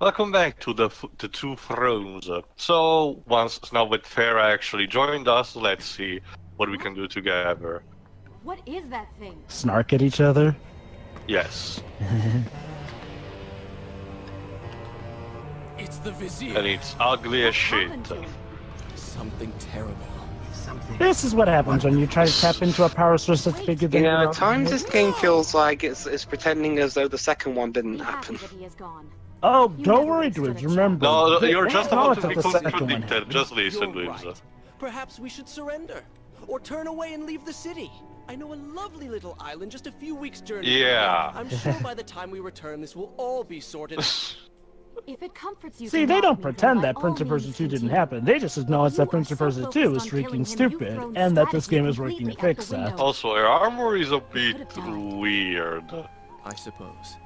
Welcome back to the Two Thrones. So, now with Farah actually joined us, let's see what we can do together. What is that thing? Snark at each other? Yes. It's the Vizier. And it's ugly as shit. Something terrible. This is what happens when you try to tap into a power source that's bigger than You know, your at times this game feels like it's pretending as though the second one didn't Be happen. happy that he is gone. Oh, You don't never worry, wasted dudes. a Remember. No, they- you're they just about to acknowledge be that the second one contradicted. happened. Just listen, You're Wims. right. Perhaps we should surrender. Or turn away and leave the city. I know a lovely little island just a few weeks' journey. Yeah. I'm sure by the time we return, this will all be sorted. If it comforts you See, to they not don't leave, pretend then that by Prince of all Persia means 2 didn't continue. happen. They just acknowledge that You Prince are of so Persia 2 is focused on freaking killing him, stupid, you've thrown and that this strategy game is working to completely out fix the that. window. Also, your armor is a bit could've died. weird. I suppose.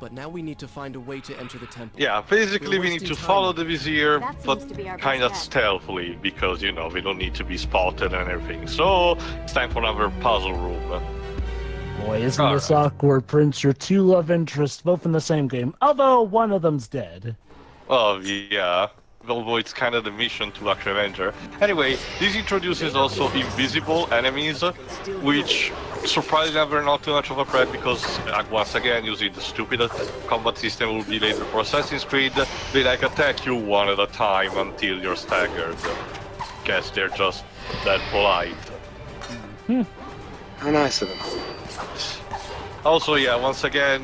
But now we need to find a way to enter the temple. Yeah, basically we need to follow the Vizier, That seems but to be our kind of best bet. stealthily, because, you know, we don't need to be spotted and everything. So, it's time for another puzzle room. Boy, isn't this awkward, Prince? Your two love interests, both in the same game, although one of them's dead. Oh, yeah. Although it's kind of the mission to actually avenge her. Anyway, this introduces also invisible enemies, which surprisingly are not too much of a threat because, once again, using the stupid combat system will be later for Assassin's Creed, they like attack you one at a time until you're staggered. Guess they're just that polite. How nice of them. Also, yeah, once again,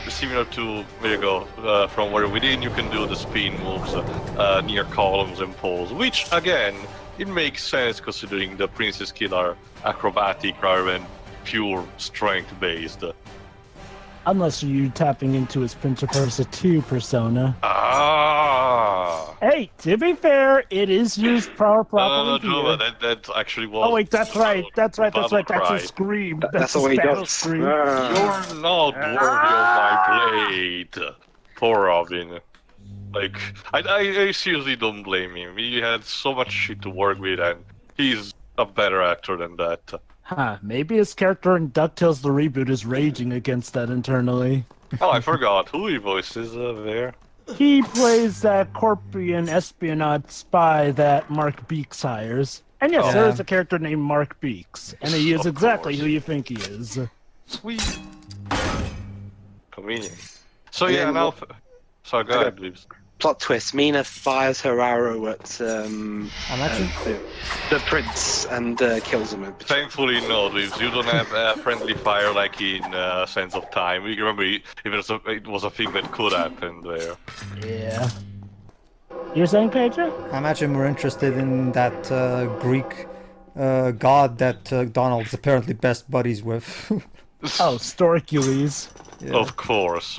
similar to, there you go, from Warrior Within, you can do the spin moves near columns and poles, which, again, it makes sense considering the Prince's skill are acrobatic rather than pure strength-based. Unless you're tapping into his Prince of Persia 2 persona. Ah! Hey, to be fair, it is used properly No, here. that actually was... Oh wait, that's right, that's right, that's right, that's Battle a scream. That's the his way he battle does. scream. You're not worthy of my blade. Poor Robin. Like, I seriously don't blame him. He had so much shit to work with, and he's a better actor than that. Huh, maybe his character in DuckTales the Reboot is raging against that internally. Oh, I forgot. Who he voices there? He plays that Corpian espionage spy that Mark Beeks hires. And yes, Oh. there is a character named Mark Beeks, and he is Of exactly course. who you think he is. Sweet. Convenient. So yeah, now... Sorry, go ahead, please. Plot twist: Mina fires her arrow at the prince and kills him. Thankfully, no, Lives. You don't have friendly fire like in Sense of Time. You remember, it was a thing that could happen there. Yeah. You're saying, Pedro? I imagine we're interested in that Greek god that Donald's apparently best buddies with. Oh, Storcules. Yeah. Of course.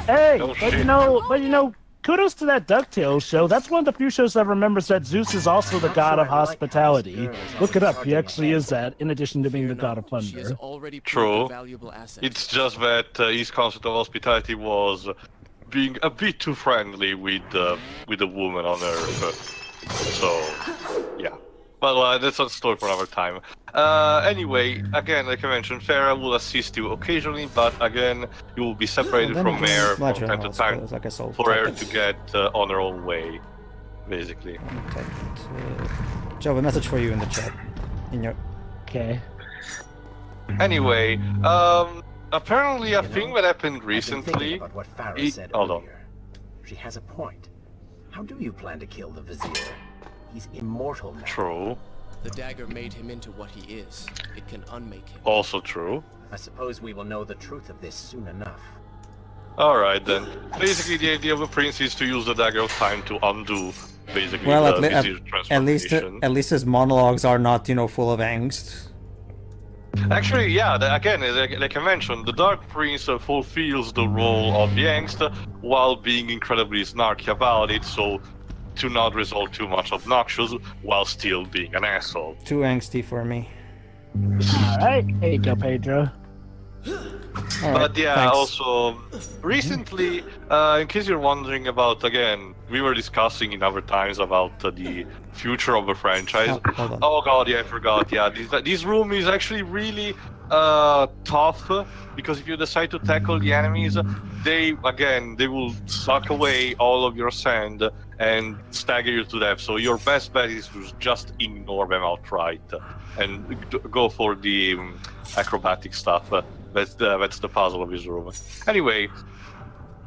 Hey, Oh, but shit. you know, kudos to that DuckTales show. That's one of the few shows that remembers that Zeus is also the god of hospitality. Look it up, he actually is that, in addition to being the god of She has plunder. already True. proved a valuable asset. It's just that his concept of hospitality was being a bit too friendly with the woman on Earth. So, yeah. Well, that's a story for another time. Anyway, again, like I mentioned, Farah will assist you occasionally, but again, you will be separated Then from again, Mare from Ledger, time I to time suppose, I guess I'll for her tap to it. get on her own way, basically. Tap it. Joe, a message for you in the chat. In your... Okay. Anyway, apparently a thing that happened recently... About what Farah He- said hold on. earlier. She has a point. How do you plan to kill the Vizier? He's immortal now. True. The dagger made him into what he is. It can unmake him. Also true. I suppose we will know the truth of this soon enough. Alright then. Basically the idea of the prince is to use the dagger of time to undo basically Well, the at, vizier's least, transformation. at least his monologues are not, you know, full of angst. Actually, yeah, again, like I mentioned, the Dark Prince fulfills the role of the angst while being incredibly snarky about it, so to not result too much obnoxious while still being an asshole. Too angsty for me. Alright, here you go, Pedro. But yeah, thanks. also, recently, in case you're wondering about, again, we were discussing in other times about the future of the franchise. Oh, hold on. Oh god, yeah, I forgot, yeah, this room is actually really tough, because if you decide to tackle the enemies, they will suck away all of your sand and stagger you to death. So your best bet is to just ignore them outright and go for the acrobatic stuff. That's the puzzle of this room. Anyway,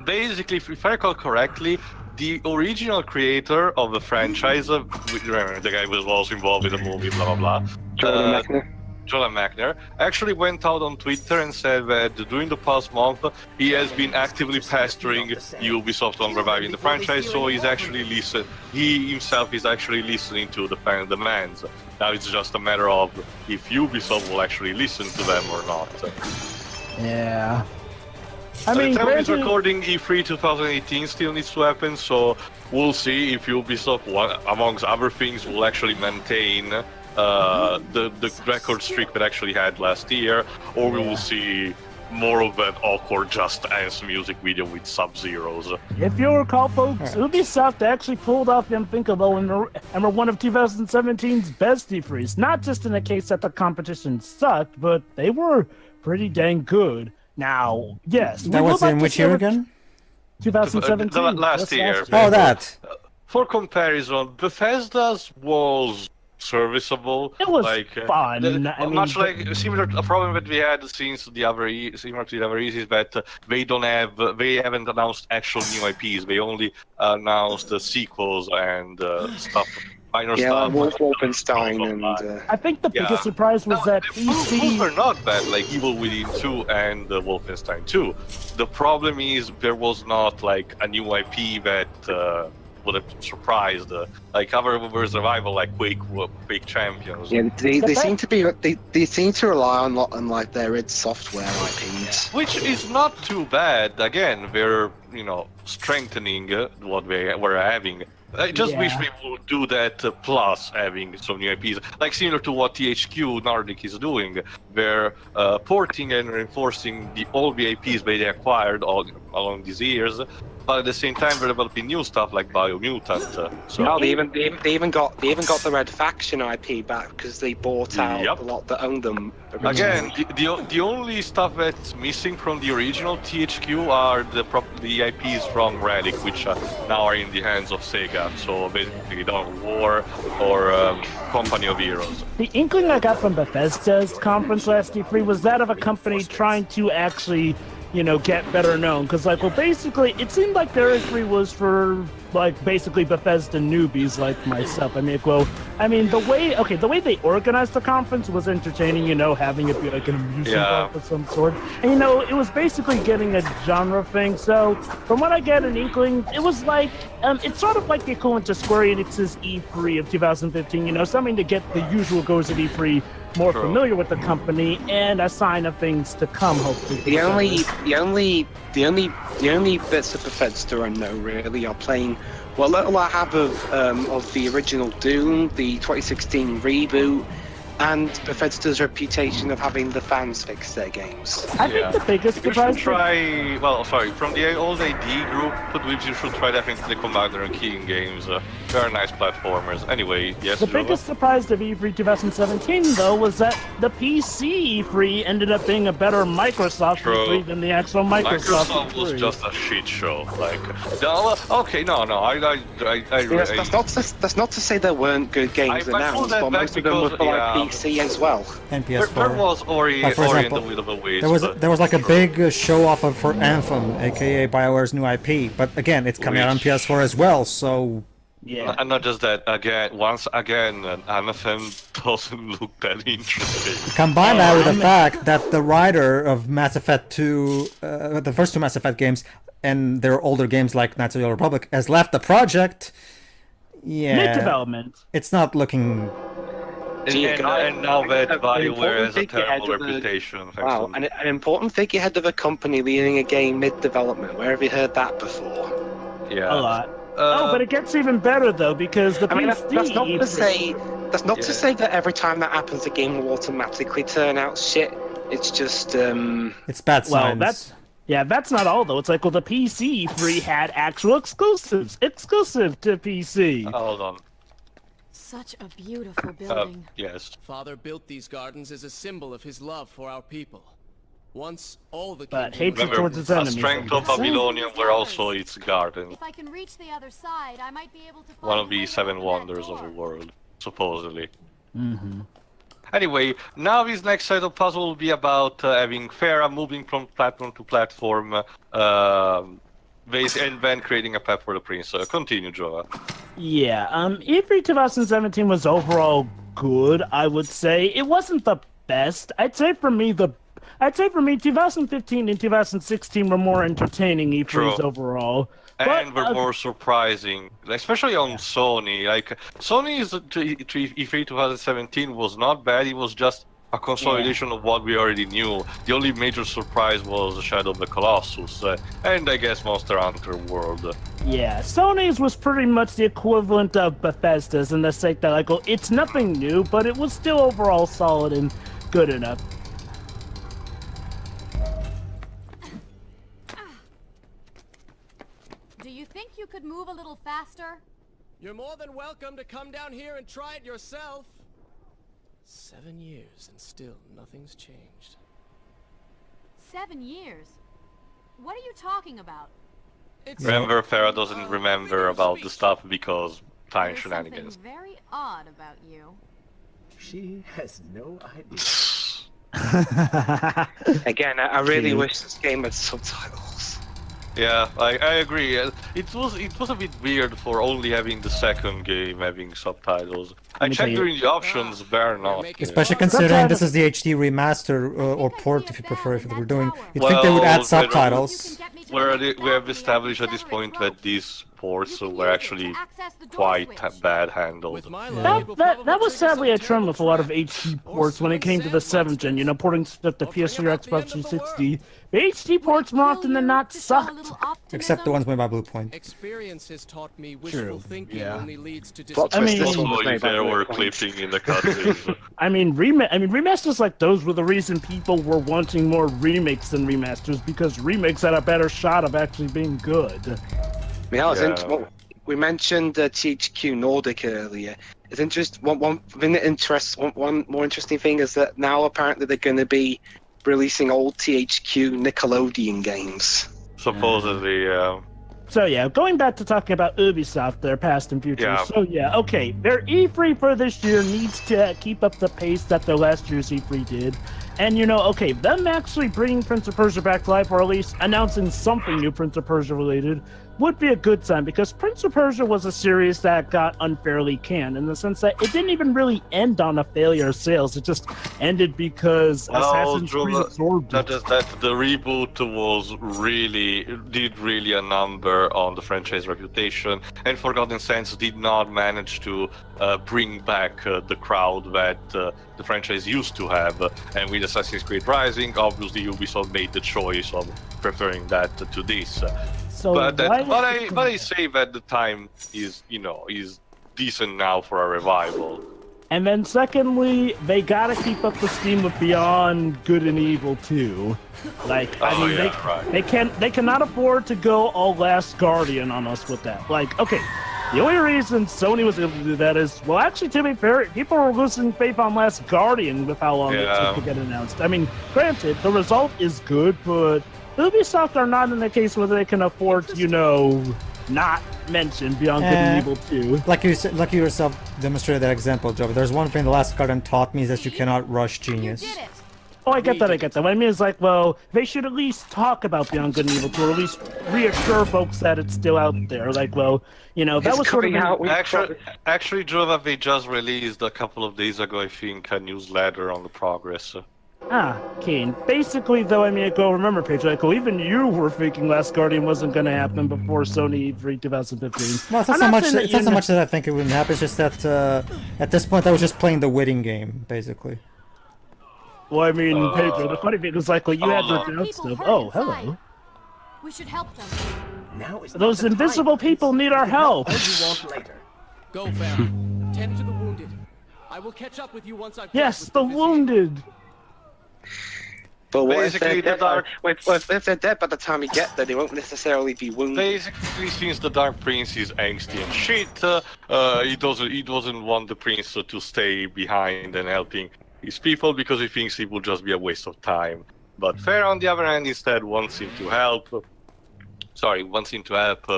basically, if I recall correctly, the original creator of the franchise, remember the guy who was also involved with the movie, blah blah blah. Jordan Mechner actually went out on Twitter and said that during the past month he has been actively pestering Ubisoft on reviving the franchise, so he himself is actually listening to the fan demands. Now it's just a matter of if Ubisoft will actually listen to them or not. Yeah. At the time of this recording, E3 2018 still needs to happen, so we'll see if Ubisoft, amongst other things, will actually maintain the record streak that actually had last year, or we will see more of that awkward Just Dance music video with Sub-Zeros. If you recall, folks, Ubisoft actually pulled off the unthinkable and were one of 2017's best E3s. Not just in the case that the competition sucked, but they were pretty dang good. Now, yes. That was in which year again? 2017. Last year. Oh, that. For comparison, Bethesda's was serviceable. It was fun. Similar to a problem that we had since similar to the other years is that they haven't announced actual new IPs. They only announced the sequels and stuff. Minor stuff. Wolfenstein and... I think the biggest surprise was that PC... Those were not bad, like Evil Within 2 and Wolfenstein 2. The problem is there was not like a new IP that would have surprised, like other revival, like Quake Champions. Yeah, they seem to be they seem to rely on like their id Software IPs, which is not too bad. Again, they're strengthening what they were having. I just wish we would do that plus having some new IPs, like similar to what THQ Nordic is doing. They're porting and reinforcing all the IPs they acquired along these years, but at the same time they're developing new stuff like Biomutant. So they even got the Red Faction IP back because they bought out a lot that owned them. Again, the only stuff that's missing from the original THQ are the IPs from Relic, which now are in the hands of Sega. So basically, Dawn of War or Company of Heroes. The inkling I got from Bethesda's conference last E3 was that of a company trying to actually, get better known. Because, basically, it seemed like their E3 was for, basically Bethesda newbies like myself. The way they organized the conference was entertaining, having it be like an amusement park of some sort. And, it was basically getting a genre thing. So, from what I get an inkling, it was like, it's sort of like the equivalent to Square Enix's E3 of 2015, something to get the usual goers at E3 more familiar with the company and a sign of things to come, hopefully. The only bits of Bethesda I know really are playing what little I have of the original Doom, the 2016 reboot, and Bethesda's reputation of having the fans fix their games. I think the biggest surprise... from the old AD group, you should try definitely the Commander and King games. Very nice platformers. Anyway, yes, the biggest surprise of E3 2017, though, was that the PC E3 ended up being a better Microsoft E3 than the actual Microsoft E3. Was just a shit show. That's not to say there weren't good games announced, but most of them were for PC as well. And PS4. There was example, with the ways. There was like a big show off for Anthem, aka BioWare's new IP. But again, it's coming out on PS4 as well, so. Yeah. And not just that, once again, Anthem doesn't look that interesting. Combine that with the fact that the writer of Mass Effect 2, the first two Mass Effect games, and their older games like Knights of the Old Republic, has left the project. Yeah. Mid-development. It's not looking... And now that BioWare has a terrible reputation. Wow, an important figurehead of a company leading a game mid-development. Where have you heard that before? Yeah. A lot. But it gets even better though because the PC. That's not to say that every time that happens, the game will automatically turn out shit. It's just It's bad signs. That's not all though. It's like, the PC E3 had actual exclusives, exclusive to PC. Hold on. Such a beautiful building. Yes. Father built these gardens as a symbol of his love for our people. Once all the But kingdom hatred was- towards its The enemies. strength of Babylonian were also its garden. If I can reach the other side, I might be able to find One of a way the to seven open that wonders of door. the world, supposedly. Mm-hmm. Anyway, now his next set of puzzle will be about having Farah moving from platform to platform, and then creating a path for the prince. Continue, Joa. Yeah, E3 2017 was overall good, I would say. It wasn't the best. I'd say for me 2015 and 2016 were more entertaining E3s True. overall. And were more surprising, especially on Sony. Like, Sony's E3 2017 was not bad, it was just a consolidation of what we already knew. The only major surprise was Shadow of the Colossus, and I guess Monster Hunter World. Yeah, Sony's was pretty much the equivalent of Bethesda's in the sake that, like, well, it's nothing new, but it was still overall solid and good enough. Do you think you could move a little faster? You're more than welcome to come down here and try it yourself. 7 years and still nothing's changed. 7 years? What are you talking about? It's Remember, Farah doesn't remember about the speech. stuff because time There's shenanigans. something very odd about you. She has no idea. Again, I really Cute. wish this game had subtitles. Yeah, I agree. It was a bit weird for only having the second game having subtitles. I me tell checked you- during the options, they're not. making- Especially Yeah. considering this is the HD remaster or port, if you prefer, if they were doing. You'd think they would Well, add they subtitles. We have established at this point that these ports were actually quite bad handled. With my luck, it will That probably was trigger sadly some a trend with a lot of terrible HD trap. ports when it came to the 7th gen, you know, porting stuff to Or bring PS3 or about the Xbox end of the 360. The HD ports more often than not sucked. Except the ones made by Bluepoint. Experience has taught me wishful True, thinking yeah. only leads to Plot I twist, mean- this one was Also, made if by there were Bluepoint. clipping in the cutscenes. I mean, remasters like those were the reason people were wanting more remakes than remasters, because remakes had a better shot of actually being good. Yeah, Yeah. well, we mentioned THQ Nordic earlier. It's interesting. One more interesting thing is that now apparently they're going to be releasing old THQ Nickelodeon games. Supposedly, So yeah, going back to talking about Ubisoft, their past and future. Yeah. So yeah, okay, their E3 for this year needs to keep up the pace that their last year's E3 did. And you know, okay, them actually bringing Prince of Persia back to life, or at least announcing something new Prince of Persia related, would be a good sign, because Prince of Persia was a series that got unfairly canned in the sense that it didn't even really end on a failure of sales. It just ended because Assassin's Creed absorbed that it. is that the reboot did really a number on the franchise reputation, and Forgotten Sands did not manage to bring back the crowd that the franchise used to have. And with Assassin's Creed Rising, obviously Ubisoft made the choice of preferring that to this. So But why- I say that the time is decent now for a revival. And then secondly, they gotta keep up the steam with Beyond Good and Evil too. Like, I Oh, mean, yeah, right. they cannot afford to go all Last Guardian on us with that. Like, okay, the only reason Sony was able to do that is, well, actually, to be fair, people were losing faith on Last Guardian with how long it Yeah. took to get announced. I mean, granted, the result is good, but Ubisoft are not in a case where they can afford to, you know, not mention Beyond Good and Evil 2. Like you yourself demonstrated that example, Joe. There's one thing the last Guardian taught me is that you cannot rush genius. You did it. Oh, I get that. What I mean is, like, well, they should at least talk about Beyond Good and Evil 2, or at least reassure folks that it's still out there. Like, well, you know, that It's was sort of... coming out. Actually, Jova, they just released a couple of days ago, I think, a newsletter on the progress. Kane. Basically, though, I mean, remember, Paige, like, well, even you were thinking Last Guardian wasn't going to happen before Sony E3 2015. Well, it's not so much. It's not so much that I think it wouldn't happen. It's just that at this point, I was just playing the witting game, basically. Well, I mean, Pedro, the funny thing is, like, well, you had Lord. the doubts People of... hurt Oh, inside. hello. We should help them. Now is not Those the time. invisible people need our help. All you want later. Go, Farah. Tend to the wounded. I will catch up with you once I've Yes, dealt the with vizier. wounded. But what if Basically, they're the dark. dead? If they're dead by the time you get there, they won't necessarily be wounded. Basically, since the Dark Prince is angsty and shit, he doesn't want the prince to stay behind and helping his people because he thinks it will just be a waste of time. But Farah, on the other hand, instead wants him to help.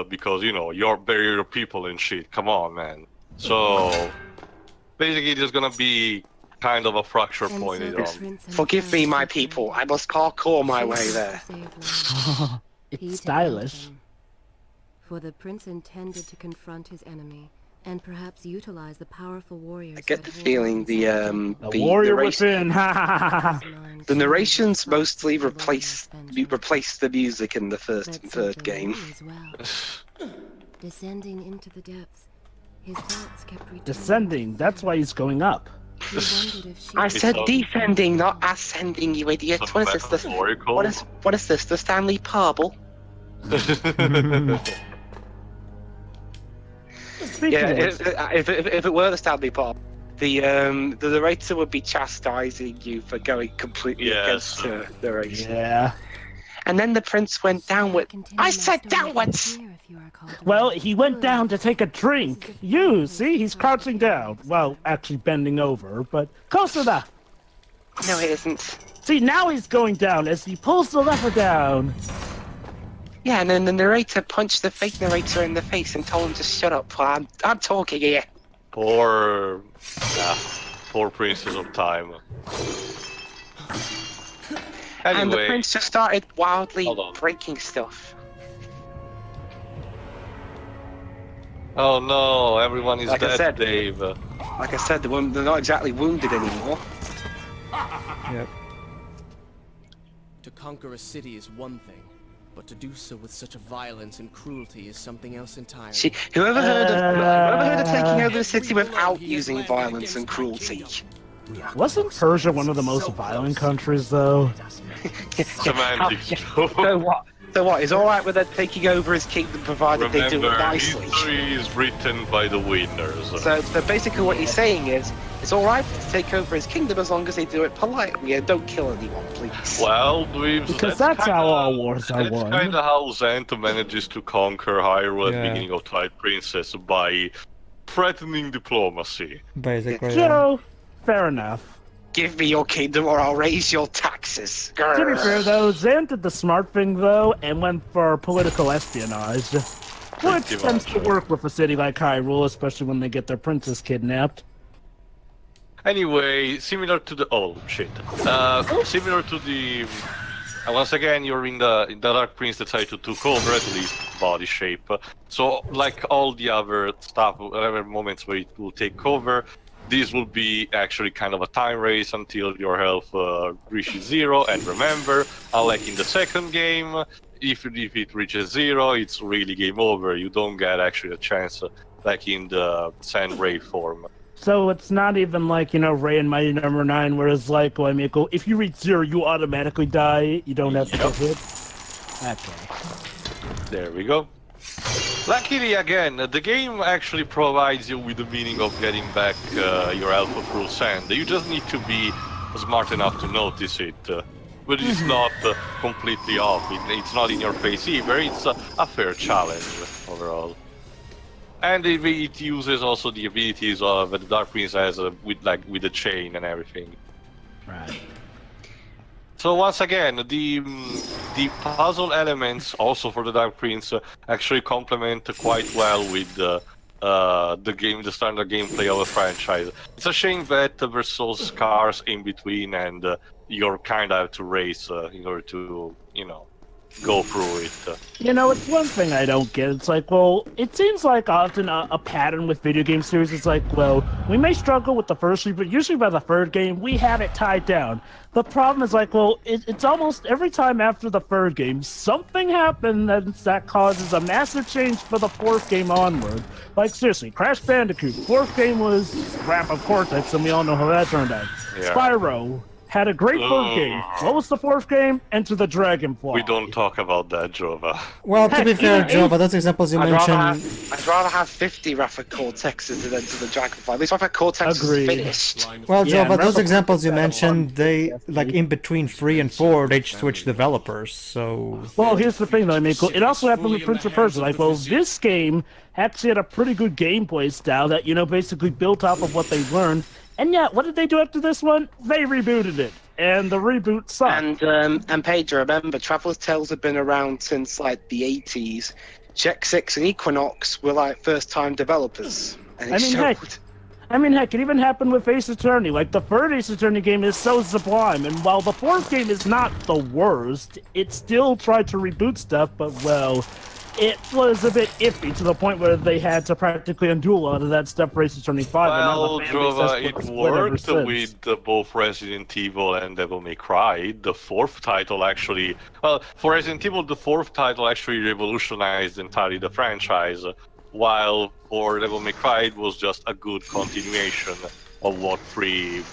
Because you're bury your people and shit. Come on, man. So basically, there's gonna be kind of a fracture pointed on. Forgive me, my people. I must parkour my way there. It's stylish. For the prince intended to confront his enemy and perhaps utilize the powerful warriors. I get the feeling the warrior narration, within. the narrations mostly replace the music in the first and third game. Descending into the depths, his thoughts kept returning. Descending. That's why he's going up. He wondered if she I said descending, not ascending, you idiot. What is this? What is this? The Stanley Parable? Yeah, if it were the Stanley Parable, the narrator would be chastising you for going completely against the narration. Yeah. And then the prince went downward. I said downwards! Well, he went down to take a drink. You see, he's crouching down. Well, actually bending over, but close enough. No, it isn't. See, now he's going down as he pulls the lever down. Yeah, and then the narrator punched the fake narrator in the face and told him to shut up while I'm talking here. Poor Princess of Time. Anyway, And the prince just started wildly breaking stuff. Oh no, everyone is Like I dead, said. Dave. Like I said, they're not exactly wounded anymore. Yep. To conquer a city is one thing, but to do so with such a violence and cruelty is something else entirely. See, whoever heard of taking over the city without using violence and cruelty? Wasn't Persia one of the most violent countries, though? Semantics. So what? It's all right with them taking over his kingdom, provided they do it Remember, nicely. history is written by the winners. So basically, what he's saying is, it's all right to take over his kingdom as long as they do it politely and don't kill anyone, please. Well, dweebs, Because that's how all wars are That's won. kind of how Xanth manages to conquer Hyrule at the beginning of Twilight Princess by threatening diplomacy. Basically. Joe, fair enough. Give me your kingdom or I'll raise your taxes. To be fair, though, Xanth did the smart thing, though, and went for political espionage. Which tends to work with a city like Hyrule, especially when they get their princess kidnapped. Anyway, similar to the similar to the once again you're in the Dark Prince decided to took over at least body shape. So like all the other stuff, whatever moments where it will take cover, this will be actually kind of a time race until your health reaches 0. And remember, unlike in the second game, if it reaches 0, it's really game over. You don't get actually a chance like in the Sand Ray form. So it's not even like, Ray and Mighty Number 9, where it's like, if you reach 0, you automatically die. You don't have to get hit. Okay. There we go. Luckily, again, the game actually provides you with the meaning of getting back your alpha through sand. You just need to be smart enough to notice it. But it's not completely off. It's not in your face either. It's a fair challenge overall. And it uses also the abilities of the Dark Prince has with the chain and everything. Right. So once again, the puzzle elements also for the Dark Prince actually complement quite well with the standard gameplay of the franchise. It's a shame that there's so scarce in between, and you're kind of have to race in order to go through it. It's one thing I don't get. It's like, well, it seems like often a pattern with video game series is like, well, we may struggle with the first three, but usually by the third game, we have it tied down. The problem is like, well, it's almost every time after the third game, something happens that causes a massive change for the fourth game onward. Like, seriously, Crash Bandicoot, fourth game was Wrath of Cortex, and we all know how that turned out. Yeah. Spyro had a great third game. What was the fourth game? Enter the Dragonfly. We don't talk about that, Jova. Well, to be fair, Jova, those examples you I'd mentioned. rather have 50 Rapid Cortexes than Enter the Dragonfly. At least Rapid Cortex is Agreed. finished. Well, Yeah, Jova, those Rebel examples you Force mentioned, they Battle on like in between 3 and 4, they switched developers. So Well, here's the thing, though. I mean, it also happened with Prince of Persia. Like, well, this game actually had a pretty good gameplay style that, you know, basically built off of what they learned. And yet, what did they do after this one? They rebooted it, and the reboot sucked. And Pedro, remember, Traveler's Tales have been around since like the 80s. Check 6 and Equinox were like first-time developers. And it showed. Heck, it even happened with Ace Attorney. Like, the third Ace Attorney game is so sublime, and while the fourth game is not the worst, it still tried to reboot stuff, but, well, it was a bit iffy to the point where they had to practically undo a lot of that stuff for Ace Attorney 5. Well, and now the fan base Jova, has it split ever worked since. with both Resident Evil and Devil May Cry. The fourth title actually... Well, for Resident Evil, the fourth title actually revolutionized entirely the franchise, while for Devil May Cry, it was just a good continuation of what 3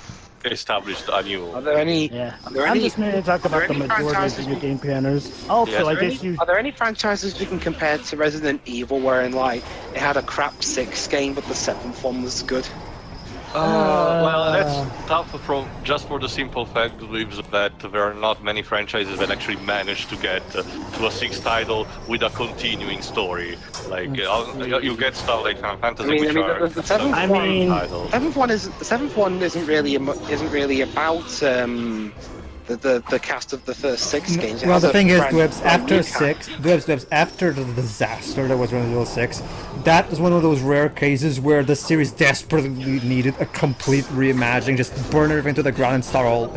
established anew. Are there any? Yeah, Are there I'm any? just going to talk about the any majority of franchises video game planners. Also, Yes, I are there guess you... Are there any franchises we can compare to Resident Evil, wherein like it had a crap 6 game, but the 7th one was good? Well, that's tough just for the simple fact that there are not many franchises that actually manage to get to a 6th title with a continuing story. Like you get stuff like Final Fantasy, which are the 7th I one. mean- The 7th one isn't really about the cast of the first 6 games. It well, has the a thing is, brand- Dwebs, brand new after cast. 6, Dwebs, after the disaster that was Resident Evil 6, that was one of those rare cases where the series desperately needed a complete reimagining, just burn everything to the ground and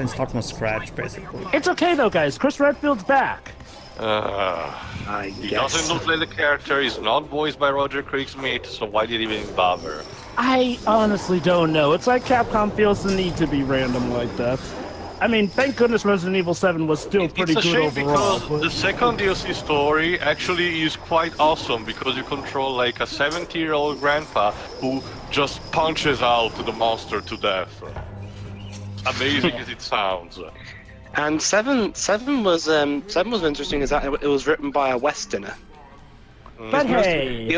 start from scratch, basically. It's okay, though, guys. Chris Redfield's back. He doesn't look like the character, he's not voiced by Roger Craig Smith, so why did he even bother? I honestly don't know. It's like Capcom feels the need to be random like that. I mean, thank goodness Resident Evil 7 was still pretty It's a good shame overall. because the second DLC story actually is quite awesome because you control like a 70-year-old grandpa who just punches out the monster to death. Amazing as it sounds. And 7 was interesting is that it was written by a Westerner. But hey, The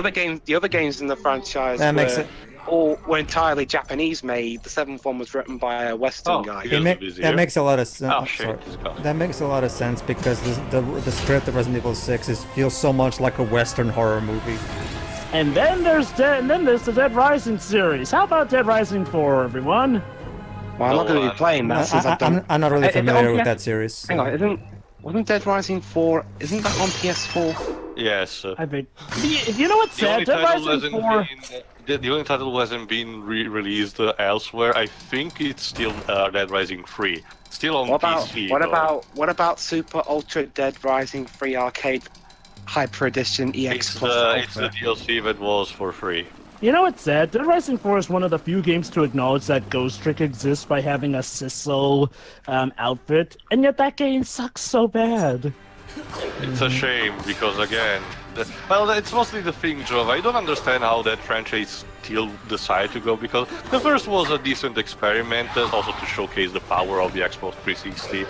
other games in the franchise That makes it. were entirely Japanese made. The 7th one was written by a Western guy. yeah. That makes a lot of sense. Oh shit, he's gone. That makes a lot of sense because the script of Resident Evil 6 feels so much like a Western horror movie. and then there's the Dead Rising series. How about Dead Rising 4, everyone? Well, I'm not going to be playing that since I've done. I'm not really Is it familiar on with PS that series. Hang on, wasn't Dead Rising 4? Isn't that on PS4? Yes. I think. You know what's The only sad? Dead title Rising hasn't 4. the only title hasn't been released elsewhere. I think it's still Dead Rising 3. Still on PC. What about Super Ultra Dead Rising 3 Arcade Hyper Edition EX It's Plus the Alpha? DLC that was for free. You know what's sad? Dead Rising 4 is one of the few games to acknowledge that Ghost Trick exists by having a Sissel outfit, and yet that game sucks so bad. It's a shame because again, well, it's mostly the thing, Joe. I don't understand how that franchise still decided to go because the first was a decent experiment, also to showcase the power of the Xbox 360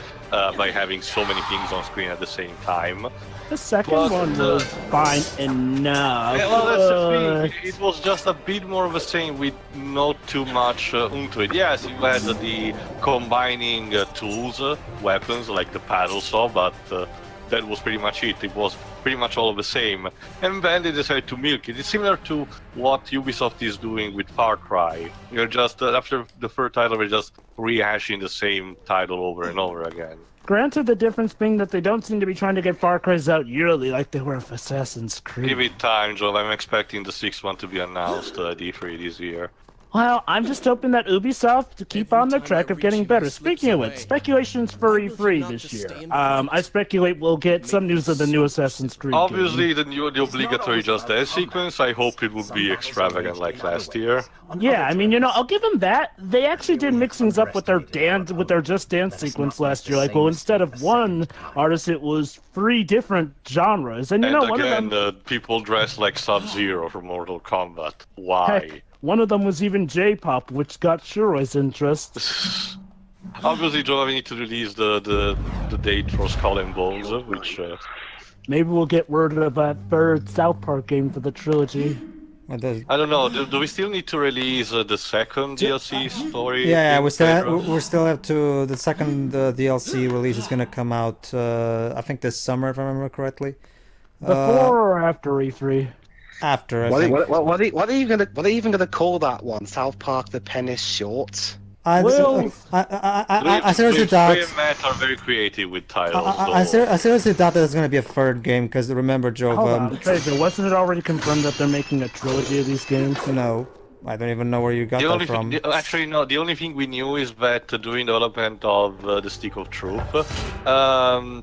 by having so many things on screen at the same time. The second But, one was fine enough. Yeah, well, that's the thing. It was just a bit more of the same with not too much into it. Yes, you had the combining tools, weapons like the paddle saw, but that was pretty much it. It was pretty much all of the same. And then they decided to milk it. It's similar to what Ubisoft is doing with Far Cry. You're just, after the third title, we're just rehashing the same title over and over again. Granted, the difference being that they don't seem to be trying to get Far Cry's out yearly like they were with Assassin's Creed. Give it time, Joel. I'm expecting the sixth one to be announced at E3 this year. Well, I'm just hoping that Ubisoft to keep on their track of getting better. Speaking of which, speculations for E3 this year. I speculate we'll get some news of the new Assassin's Creed Obviously, game. the obligatory Just Dance sequence. I hope it would be extravagant like last year. Yeah, I mean, I'll give them that. They actually did mix things up with their Just Dance sequence last year. Like, well, instead of one artist, it was 3 different genres. And And one again, of them, people dressed like Sub-Zero from Mortal Kombat. Why? heck, one of them was even J-pop, which got Shuroi's interest. Obviously, Joe, we need to release the date for Skull and Bones, which Maybe we'll get word of a third South Park game for the trilogy. What does- I don't know. Do we still need to release the second DLC story? Yeah, thing, we still Pedro? we still have to. The second DLC release is gonna come out. I think this summer, if I remember correctly. Before or after E3? After, I What, think. what are you even gonna call that one? South Park: The Pennis Short. Well, I seriously Trey doubt. and Matt are very creative with titles. I though. seriously doubt that there's gonna be a third game because remember, Joe. hold on, Treasure, wasn't it already confirmed that they're making a trilogy of these games? No, I don't even know where you got The that only from. actually no. The only thing we knew is that during development of the Stick of Truth,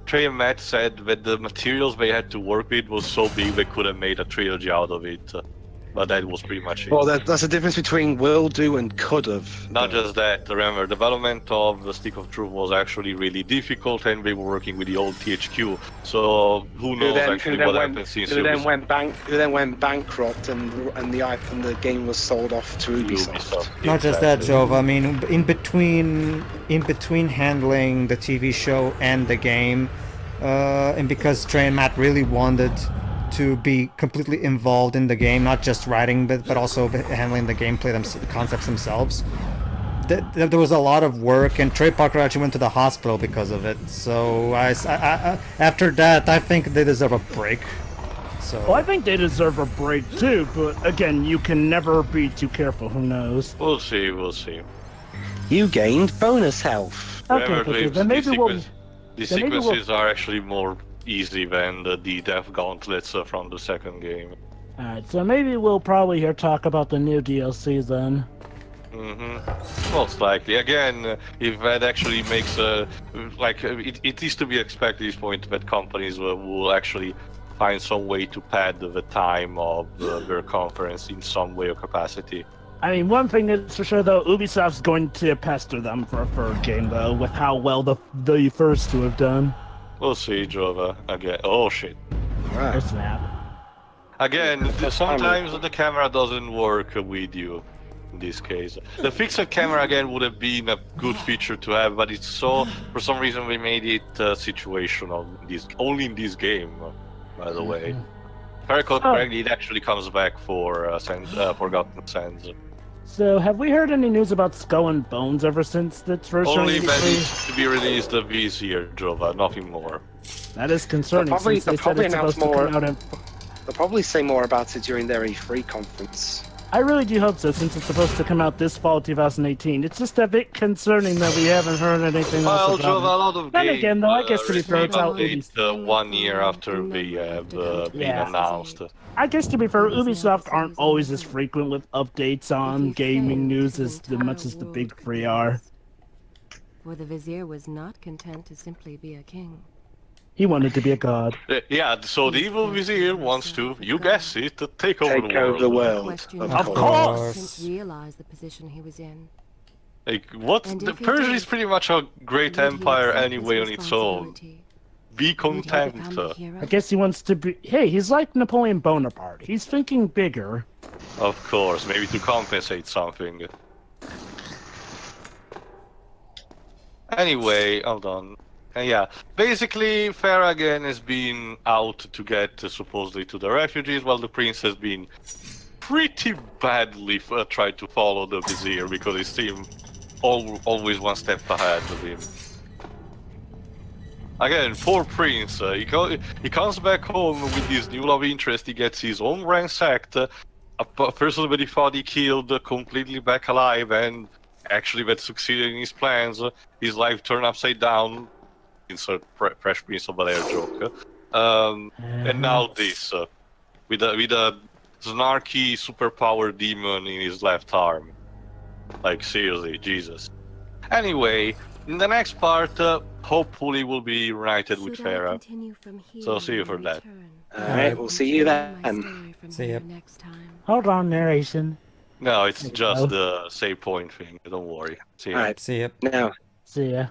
Trey and Matt said that the materials they had to work with was so big they could have made a trilogy out of it. But that was pretty much it. Well, that's the difference between will do and could have. Not just that, remember, development of the Stick of Truth was actually really difficult and they were working with the old THQ, so who knows actually what happened since Who then Ubisoft. went bankrupt and the game was sold off to Ubisoft. Not just that, Exactly. Joe. I mean, in between handling the TV show and the game, and because Trey and Matt really wanted to be completely involved in the game, not just writing, but also handling the gameplay, the concepts themselves. There was a lot of work, and Trey Parker actually went to the hospital because of it. So after that, I think they deserve a break. So Well, I think they deserve a break too, but again, you can never be too careful, who knows? We'll see. You gained bonus health. Okay, Remember, okay, these then maybe we'll... sequences then maybe we'll- are actually more easy than the Death Gauntlets from the second game. Alright, so maybe we'll probably hear talk about the new DLC then. Most likely. Again, if that actually makes it is to be expected at this point that companies will actually find some way to pad the time of their conference in some way or capacity. I mean, one thing is for sure though, Ubisoft's going to pester them for a third game though, with how well the first two have done. We'll see, Jova. Again. Oh shit. Oh snap. Again, sometimes the camera doesn't work with you. In this case, the fixed camera again would have been a good feature to have, but it's so for some reason we made it situational. Only in this game, by the way. If I recall correctly, it actually comes back for Forgotten Sands. So, have we heard any news about Skull and Bones ever since its first Only release? that is to be released this year, Jova. Nothing more. That is concerning. They'll probably- Since they they'll said probably it's announce supposed to come more. out in... They'll probably say more about it during their E3 conference. I really do hope so, since it's supposed to come out this fall 2018. It's just a bit concerning that we haven't heard anything Well, else Jova, a about lot of Then games again, though, I guess to be fair, it's out receive updates 1 year after they have been Yeah. announced. I guess to be fair, Ubisoft aren't always as frequent with updates on gaming news as much as the big three are. For the vizier was not content to simply be a king. He wanted to be a god. Yeah, so the evil vizier wants to, you guess it, take over the world. Question Of was, course! Since realized the position he was in. Like, what? And The if he Persia did, is pretty much a great would he empire accept anyway his on its own. responsibility? Be Would he content. become a hero? I guess he wants to be... Hey, he's like Napoleon Bonaparte. He's thinking bigger. Of course, maybe to compensate something. Anyway, hold on. Yeah, basically, Farah again has been out to get supposedly to the refugees, while the prince has been pretty badly tried to follow the vizier because he seemed always one step ahead of him. Again, poor prince. He comes back home with this new love interest. He gets his own ransacked. A person that he thought he killed completely back alive, and actually that succeeded in his plans. His life turned upside down. Insert Fresh Prince of Bel-Air joke. And now this, with a snarky superpower demon in his left arm. Like seriously, Jesus. Anyway, in the next part, hopefully we'll be reunited with Should I Farah. continue from here So see you for and that. return? Alright, we'll see you Continue my then. story from See here ya. next time. Hold on, narration. No, it's There you just go. the save point thing. Don't worry. See you. Alright, see ya. now, See ya.